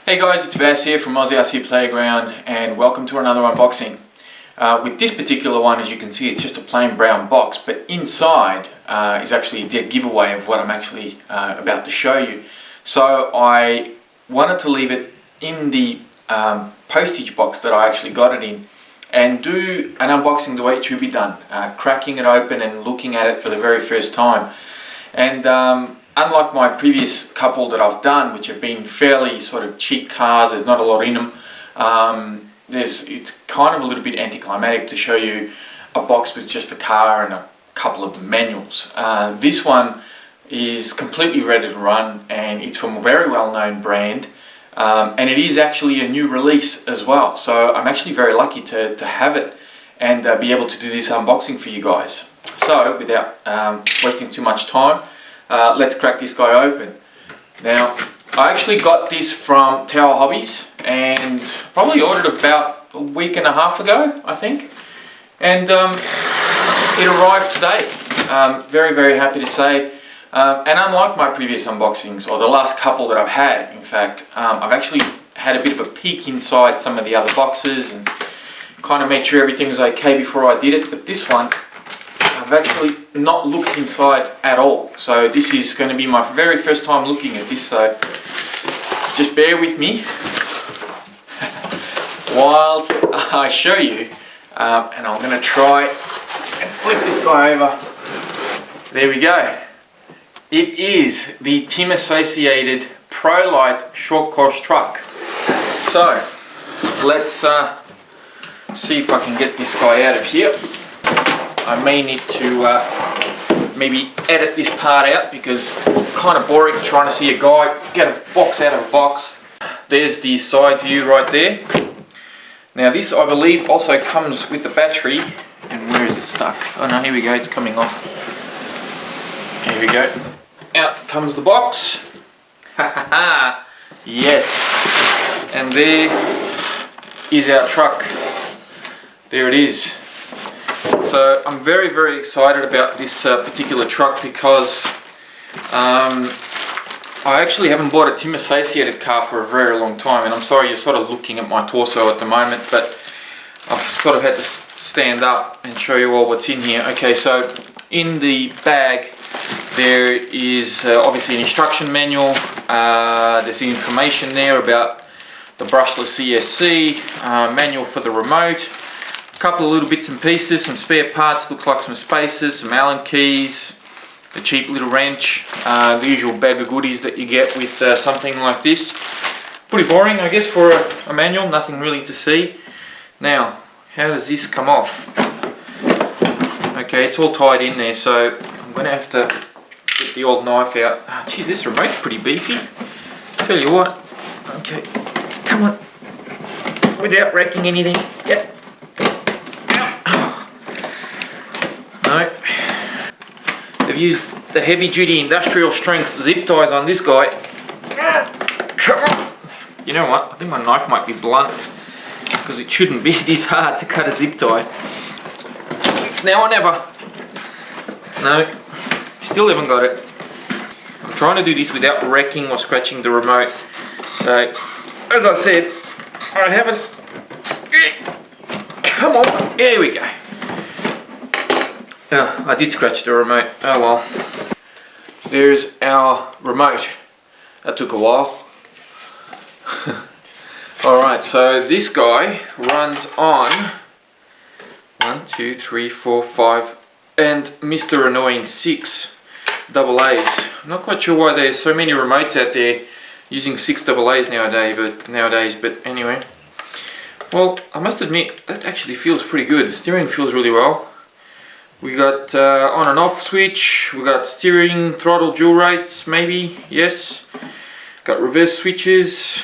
Hey guys, it's Vas here from Aussie RC Playground and welcome to another unboxing. With this particular one, as you can see, it's just a plain brown box, but inside is actually a dead giveaway of what I'm actually about to show you. So I wanted to leave it in the postage box that I actually got it in and do an unboxing the way it should be done, cracking it open and looking at it for the very first time. And unlike my previous couple that I've done, which have been fairly sort of cheap cars, there's not a lot in them, it's kind of a little bit anticlimactic to show you a box with just a car and a couple of manuals. This one is completely ready to run and it's from a very well-known brand, and it is actually a new release as well. So I'm actually very lucky to have it and be able to do this unboxing for you guys. So without wasting too much time, let's crack this guy open. Now, I actually got this from Tower Hobbies and probably ordered about a week and a half ago, I think. And it arrived today. Very happy to say. And unlike my previous unboxings, or the last couple that I've had, in fact, I've actually had a bit of a peek inside some of the other boxes and kind of made sure everything was okay before I did it. But this one, I've actually not looked inside at all, so this is going to be my very first time looking at this, so just bear with me while I show you, and I'm going to try and flip this guy over. There we go. It is the Tim Associated ProLite short course truck. So let's see if I can get this guy out of here. I may need to maybe edit this part out because it's kind of boring trying to see a guy get a box out of a box. There's the side view right there. Now this, I believe, also comes with the battery. And where is it stuck? Oh no, here we go, it's coming off. Here we go. Out comes the box. Ha ha ha! Yes! And there is our truck. There it is. So I'm very excited about this particular truck because I actually haven't bought a Tim Associated car for a very long time, and I'm sorry you're sort of looking at my torso at the moment, but I've sort of had to stand up and show you all what's in here. Okay, so in the bag there is obviously an instruction manual, there's the information there about the brushless ESC, manual for the remote, couple of little bits and pieces, some spare parts, looks like some spacers, some Allen keys, a cheap little wrench, the usual bag of goodies that you get with something like this. Pretty boring, I guess, for a manual, nothing really to see. Now, how does this come off? Okay, it's all tied in there, so I'm going to have to get the old knife out. Oh, geez, this remote's pretty beefy. Tell you what. Okay, come on. Without wrecking anything. Yep. No, they've used the heavy duty industrial strength zip ties on this guy. Come on. You know what, I think my knife might be blunt because it shouldn't be this hard to cut a zip tie. It's now or never. No, still haven't got it. I'm trying to do this without wrecking or scratching the remote. So, as I said, I haven't. Come on, there we go. Yeah, I did scratch the remote. Oh well. There's our remote. That took a while. Alright, so this guy runs on 1, 2, 3, 4, 5 and Mr. Annoying 6 AA's. I'm not quite sure why there's so many remotes out there using 6 AA's nowadays, but anyway. Well, I must admit, that actually feels pretty good. The steering feels really well. We got on and off switch, we got steering, throttle, dual rates, maybe, yes. Got reverse switches.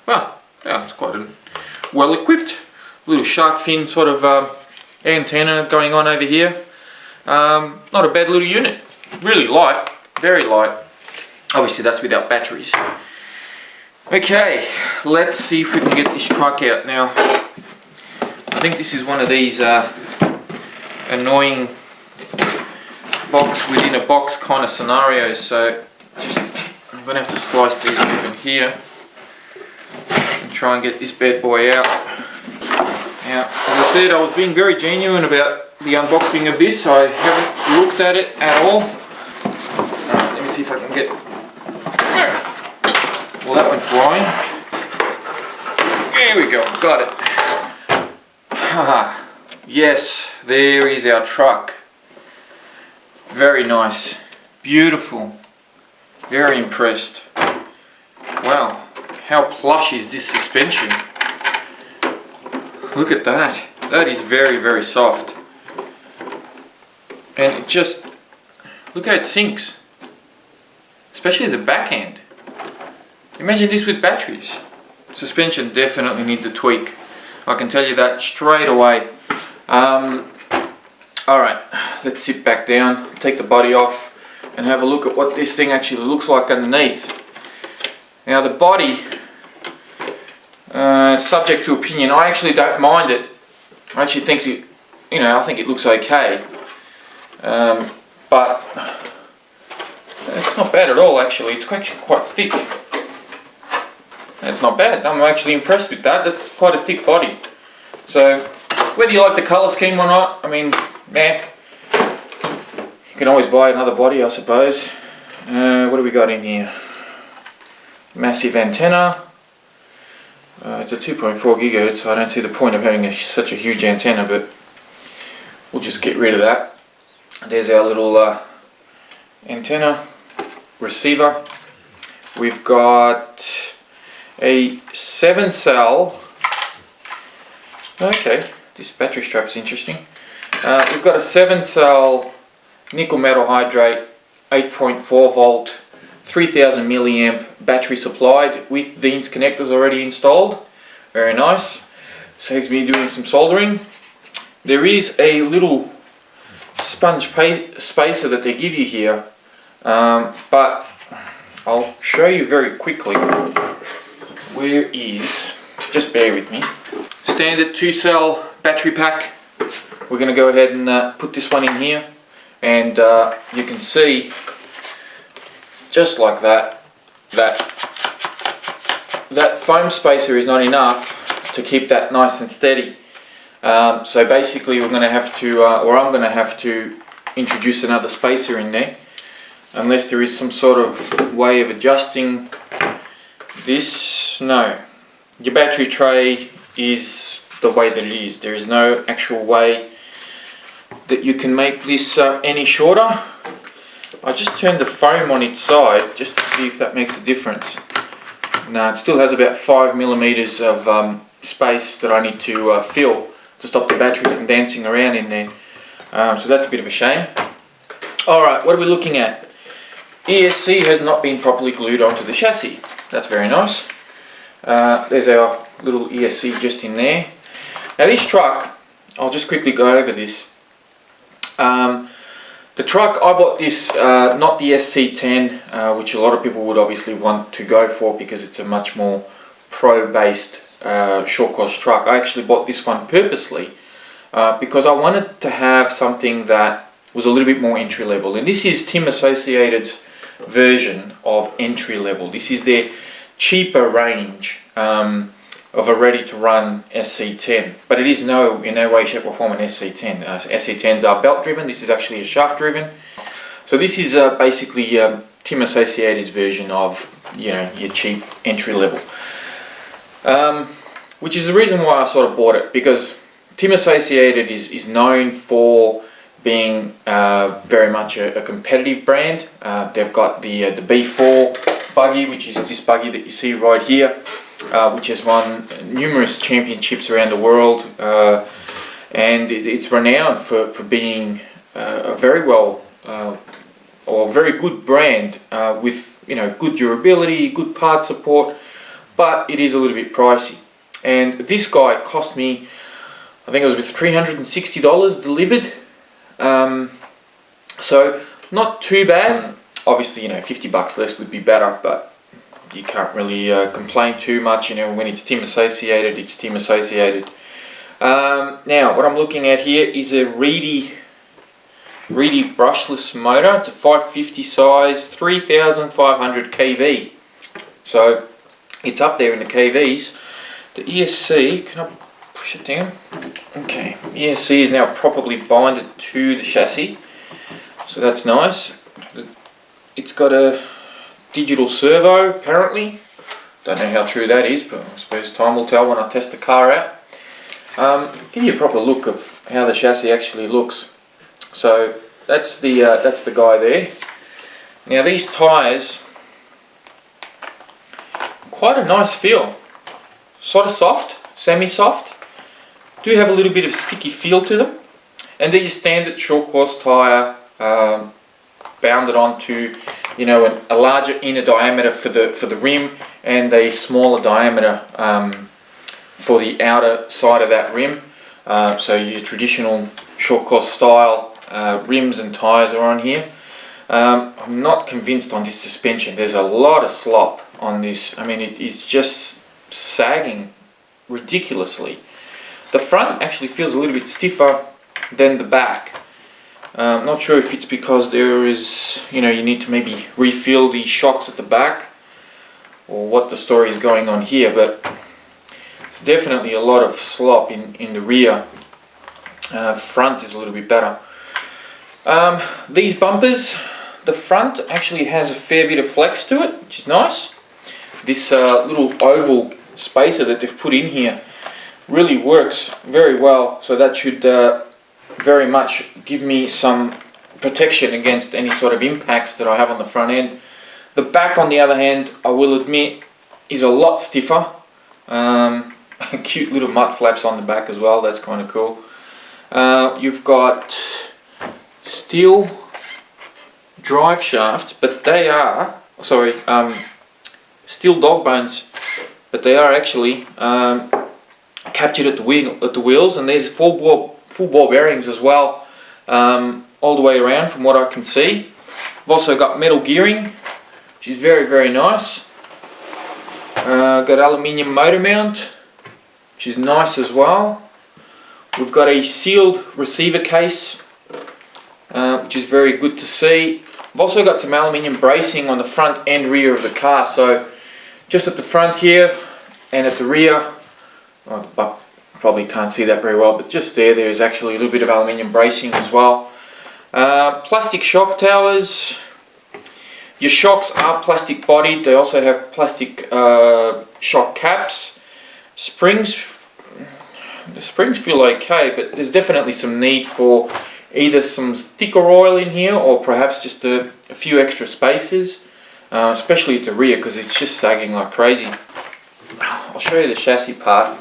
Well, yeah, it's quite well equipped. Little shark fin sort of antenna going on over here. Not a bad little unit. Really light, very light. Obviously that's without batteries. Okay, let's see if we can get this truck out now. I think this is one of these annoying box within a box kind of scenarios, so I'm going to have to slice these open here. try and get this bad boy out. Now, as I said, I was being very genuine about the unboxing of this. I haven't looked at it at all. Alright, let me see if I can get... Well, that went flying. There we go, got it. Haha. Yes, there is our truck. Very nice. Beautiful. Very impressed. Wow, how plush is this suspension? Look at that. That is very, very soft. And it just, look how it sinks. Especially the back end. Imagine this with batteries. Suspension definitely needs a tweak. I can tell you that straight away. Alright, let's sit back down, take the body off, and have a look at what this thing actually looks like underneath. Now the body, subject to opinion, I actually don't mind it. I actually think it, I think it looks okay. But it's not bad at all actually, it's actually quite thick. It's not bad, I'm actually impressed with that. That's quite a thick body. So, whether you like the colour scheme or not, I mean, meh. You can always buy another body, I suppose. What do we got in here? Massive antenna. It's a 2.4 gigahertz, so I don't see the point of having such a huge antenna, but we'll just get rid of that. There's our little antenna receiver. We've got a 7-cell. Okay, this battery strap's interesting. We've got a 7-cell nickel metal hydrate, 8.4 volt, 3000 milliamp battery supplied with these connectors already installed. Very nice. Saves me doing some soldering. There is a little sponge spacer that they give you here, but I'll show you very quickly. Where is, just bear with me. Standard 2-cell battery pack. We're going to go ahead and put this one in here, and you can see just like that foam spacer is not enough to keep that nice and steady. So basically we're going to have to, or I'm going to have to introduce another spacer in there, unless there is some sort of way of adjusting this. No, your battery tray is the way that it is. There is no actual way that you can make this any shorter. I just turned the foam on its side just to see if that makes a difference. No, it still has about 5 millimeters of space that I need to fill to stop the battery from dancing around in there. So that's a bit of a shame. Alright, what are we looking at? ESC has not been properly glued onto the chassis. That's very nice. There's our little ESC just in there. Now this truck, I'll just quickly go over this. The truck, I bought this, not the SC10, which a lot of people would obviously want to go for because it's a much more pro-based short course truck. I actually bought this one purposely because I wanted to have something that was a little bit more entry level, and this is Tim Associated's version of entry level. This is their cheaper range of a ready to run SC10, but it is in no way, shape or form an SC10. SC10s are belt driven, this is actually a shaft driven. So this is basically Tim Associated's version of your cheap entry level. Which is the reason why I sort of bought it, because Tim Associated is known for being very much a competitive brand. They've got the B4 buggy, which is this buggy that you see right here, which has won numerous championships around the world, and it's renowned for being a very well or very good brand with good durability, good part support, but it is a little bit pricey. And this guy cost me, I think it was with $360 delivered. So not too bad. Obviously, 50 bucks less would be better, but you can't really complain too much. When it's Tim Associated, it's Tim Associated. Now, what I'm looking at here is a Reedy brushless motor. It's a 550 size, 3,500 kV. So it's up there in the kVs. The ESC, can I push it down? Okay, ESC is now properly binded to the chassis, so that's nice. It's got a digital servo apparently. Don't know how true that is, but I suppose time will tell when I test the car out. Give you a proper look of how the chassis actually looks. So that's the guy there. Now these tyres, quite a nice feel. Sort of soft, semi-soft. Do have a little bit of sticky feel to them. And they're your standard short course tyre, bounded onto, you know, a larger inner diameter for the rim and a smaller diameter for the outer side of that rim. So your traditional short course style rims and tyres are on here. I'm not convinced on this suspension. There's a lot of slop on this. I mean, it is just sagging ridiculously. The front actually feels a little bit stiffer than the back. Not sure if it's because there is, you know, you need to maybe refill the shocks at the back, or what the story is going on here, but it's definitely a lot of slop in the rear. Front is a little bit better. These bumpers, the front actually has a fair bit of flex to it, which is nice. This little oval spacer that they've put in here really works very well, so that should very much give me some protection against any sort of impacts that I have on the front end. The back, on the other hand, I will admit, is a lot stiffer. Cute little mud flaps on the back as well, that's kind of cool. You've got steel drive shafts, but they are, sorry, steel dog bones, but they are actually captured at the wheels, and there's full bore bearings as well, all the way around from what I can see. I've also got metal gearing, which is very, very nice. Got aluminium motor mount, which is nice as well. We've got a sealed receiver case, which is very good to see. I've also got some aluminium bracing on the front and rear of the car, so just at the front here and at the rear, well, probably can't see that very well, but just there is actually a little bit of aluminium bracing as well. Plastic shock towers. Your shocks are plastic bodied, they also have plastic shock caps. The springs feel okay, but there's definitely some need for either some thicker oil in here, or perhaps just a few extra spaces, especially at the rear, because it's just sagging like crazy. I'll show you the chassis part.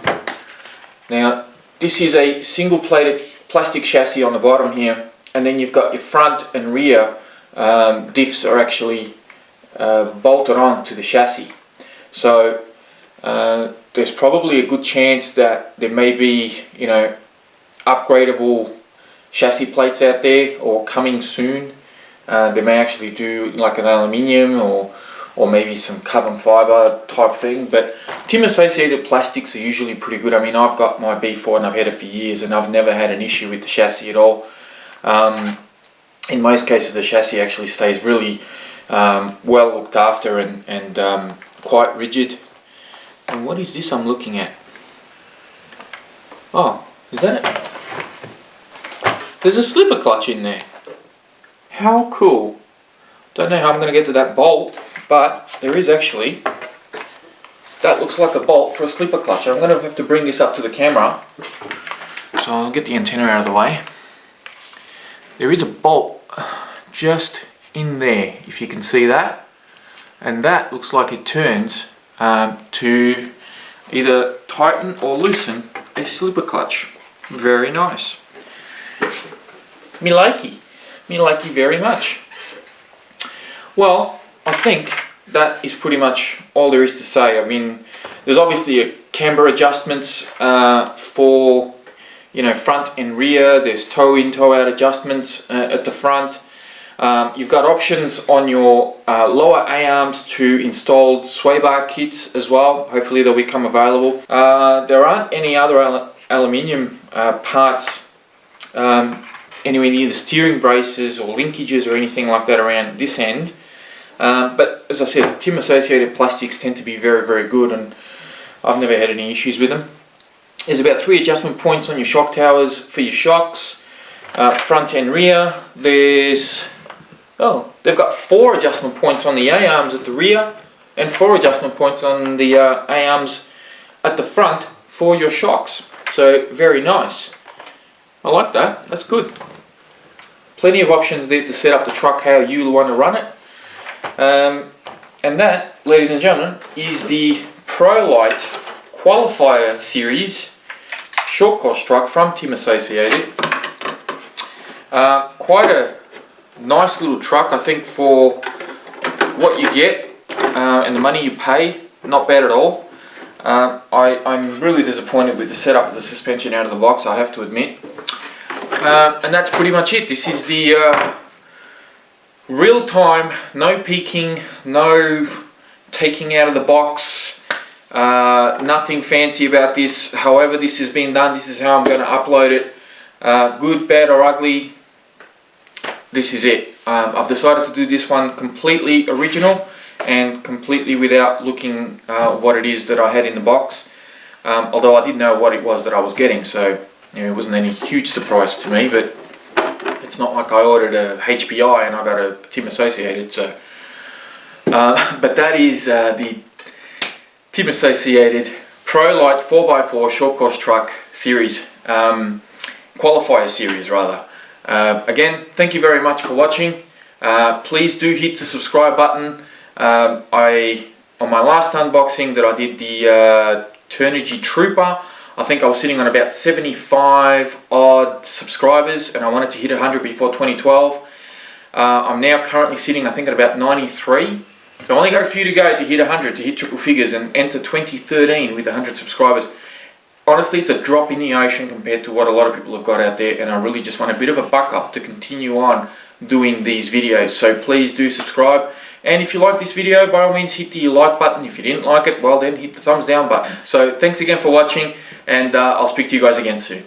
Now, this is a single plated plastic chassis on the bottom here, and then you've got your front and rear diffs are actually bolted on to the chassis. So there's probably a good chance that there may be, you know, upgradable chassis plates out there, or coming soon. They may actually do like an aluminium or maybe some carbon fiber type thing, but Tim associated plastics are usually pretty good. I mean, I've got my B4 and I've had it for years, and I've never had an issue with the chassis at all. In most cases, the chassis actually stays really well looked after and quite rigid. And what is this I'm looking at? Oh, is that it? There's a slipper clutch in there. How cool. Don't know how I'm going to get to that bolt, but there is actually, that looks like a bolt for a slipper clutch. I'm going to have to bring this up to the camera, so I'll get the antenna out of the way. There is a bolt just in there, if you can see that, and that looks like it turns to either tighten or loosen a slipper clutch. Very nice. Me likey very much. Well, I think that is pretty much all there is to say. I mean, there's obviously a camber adjustments for, you know, front and rear. There's toe in, toe out adjustments at the front. You've got options on your lower A-arms to install sway bar kits as well. Hopefully they'll become available. There aren't any other aluminium parts anywhere near the steering braces or linkages or anything like that around this end. But as I said, Tim associated plastics tend to be very, very good, and I've never had any issues with them. There's about 3 adjustment points on your shock towers for your shocks, front and rear. They've got 4 adjustment points on the A-arms at the rear and 4 adjustment points on the A-arms at the front for your shocks. So very nice. I like that. That's good. Plenty of options there to set up the truck how you want to run it. And that, ladies and gentlemen, is the ProLite Qualifier series short course truck from Team Associated. Quite a nice little truck, I think, for what you get and the money you pay. Not bad at all. I'm really disappointed with the setup of the suspension out of the box, I have to admit. And that's pretty much it. This is the real time, no peeking, no taking out of the box, nothing fancy about this. However this has been done, this is how I'm going to upload it. Good, bad or ugly, this is it. I've decided to do this one completely original and completely without looking what it is that I had in the box, although I did know what it was that I was getting, so it wasn't any huge surprise to me. But it's not like I ordered a HPI and I got a Team Associated. So but that is the Team Associated ProLite 4x4 short course truck series, qualifier series rather. Again, thank you very much for watching. Please do hit the subscribe button. On my last unboxing that I did, the Turnigy Trooper, I think I was sitting on about 75 odd subscribers and I wanted to hit 100 before 2012. I'm now currently sitting, I think, at about 93. So I only got a few to go to hit 100, to hit triple figures and enter 2013 with 100 subscribers. Honestly, it's a drop in the ocean compared to what a lot of people have got out there, and I really just want a bit of a buck up to continue on doing these videos. So please do subscribe. And if you like this video, by all means hit the like button. If you didn't like it, well then hit the thumbs down button. So thanks again for watching, and I'll speak to you guys again soon.